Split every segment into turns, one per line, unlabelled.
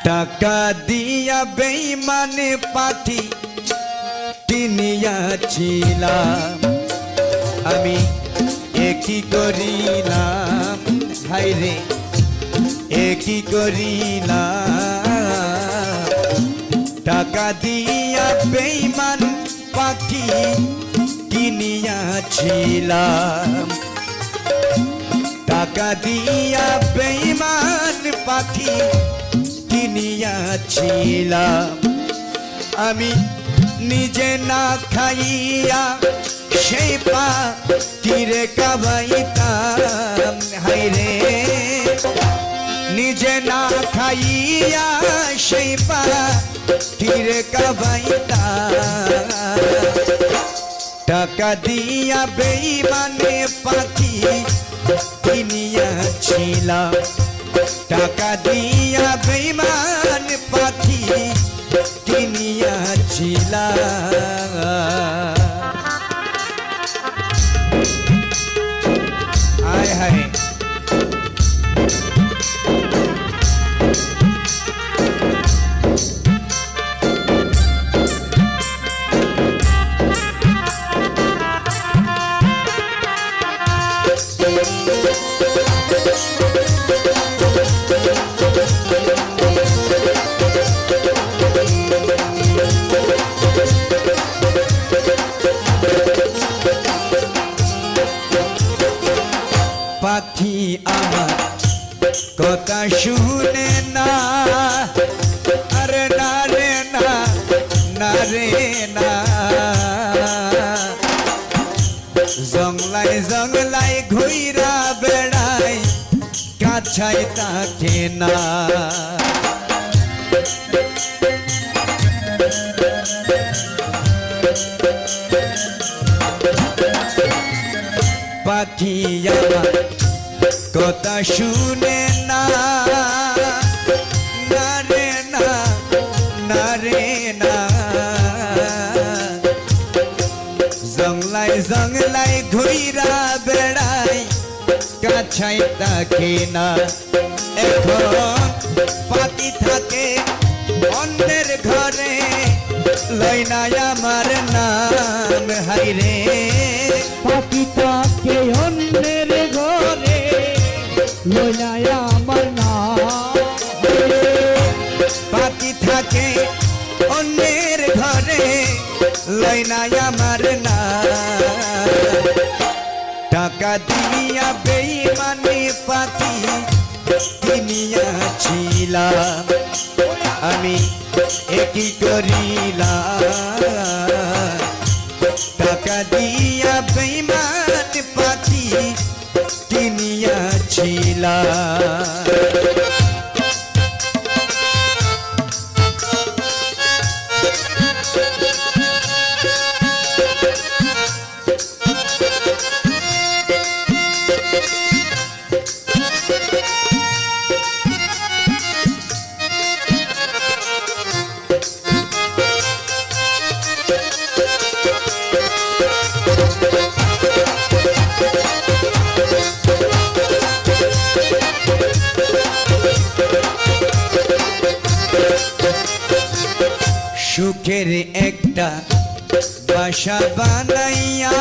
টাকা দিয়া বেঈমানে পাখি কিনিয়াছিলাম আমি একই করিলাম হায়রে একই করিলাম টাকা দিয়া বেঈমান পাখি কিনিয়াছিলাম টাকা দিয়া বেঈমান পাখি কিনিয়াছিলাম আমি নিজে না খাইয়া সেই পাখিরে খাওয়াইতাম হায়রে নিজে না খাইয়া সেই পাখিরে খাওয়াইতাম টাকা দিয়া বেঈমানে পাখি কিনিয়াছিলাম টাকা দিয়া বেঈমান পাখি কিনিয়াছিলাম আয় হায় পাখি আমার কথা শুনে না আরে না রে না না রে না জংলায় জংলায় ঘুইরা বেড়াই কাছাই থাকে না পাখি আমার কথা শুনে না না রে না না রে না জংলায় জংলায় ঘুইরা বেড়াই কাছাই থাকে না এখন পাখি থাকে অন্যের ঘরে লই না আমার নাম হায়রে
পাখি থাকে অন্যের ঘরে লই না আমার নাম
পাখি থাকে অন্যের ঘরে লই না আমার নাম টাকা দিয়া বেঈমানে পাখি কিনিয়াছিলাম আমি একই করিলাম টাকা দিয়া বেঈমান পাখি কিনিয়াছিলাম সুখের একটা বাসা বানাইয়া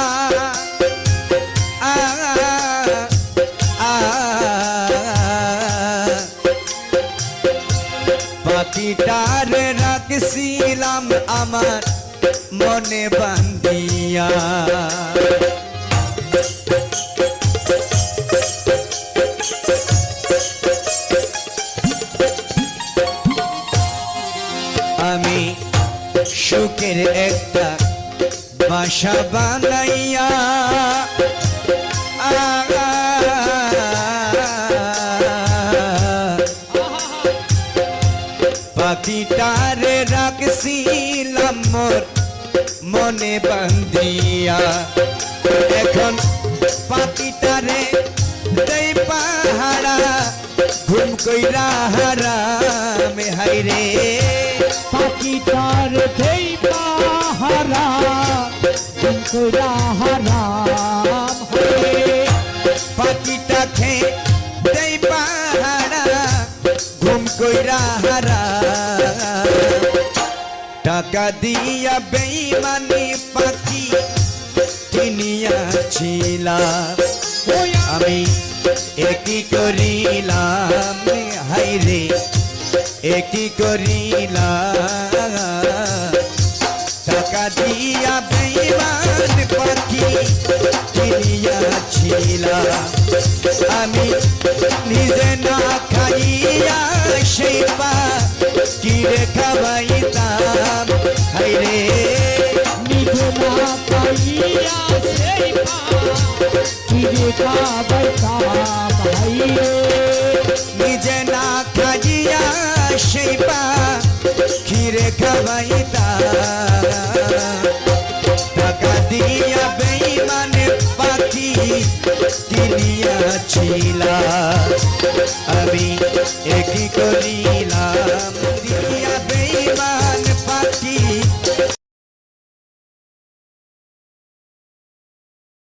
পাখিটার রাখছিলাম আমার মনে বান্ধিয়া আমি সুখের একটা বাসা বানাইয়া পাখিটারে রাখছিলাম মোর মনে বান্ধিয়া এখন পাখিটারে দেই পাহারা ঘুম কইরা হারাম হায়রে
পাখিটার দেই পাহারা ঘুম কইরা হারাম
পাখিটা খে দেই পাহারা ঘুম কইরা হারা টাকা দিয়া বেঈমানি পাখি কিনিয়াছিলাম আমি একই করিলাম হাইরে একই করিলাম টাকা দিয়া বেঈমান পাখি কিনিয়াছিলাম আমি নিজে না খাইয়া সেই পাখিরে খাওয়াইতাম হাইরে
নিজে না পাইয়া সেই পাখিরে খাওয়াইতাম হাইরে
নিজে না খাইয়া সেই পাখিরে খাওয়াইতাম টাকা দিয়া বেঈমান পাখি কিনিয়াছিলাম আমি একই করিলাম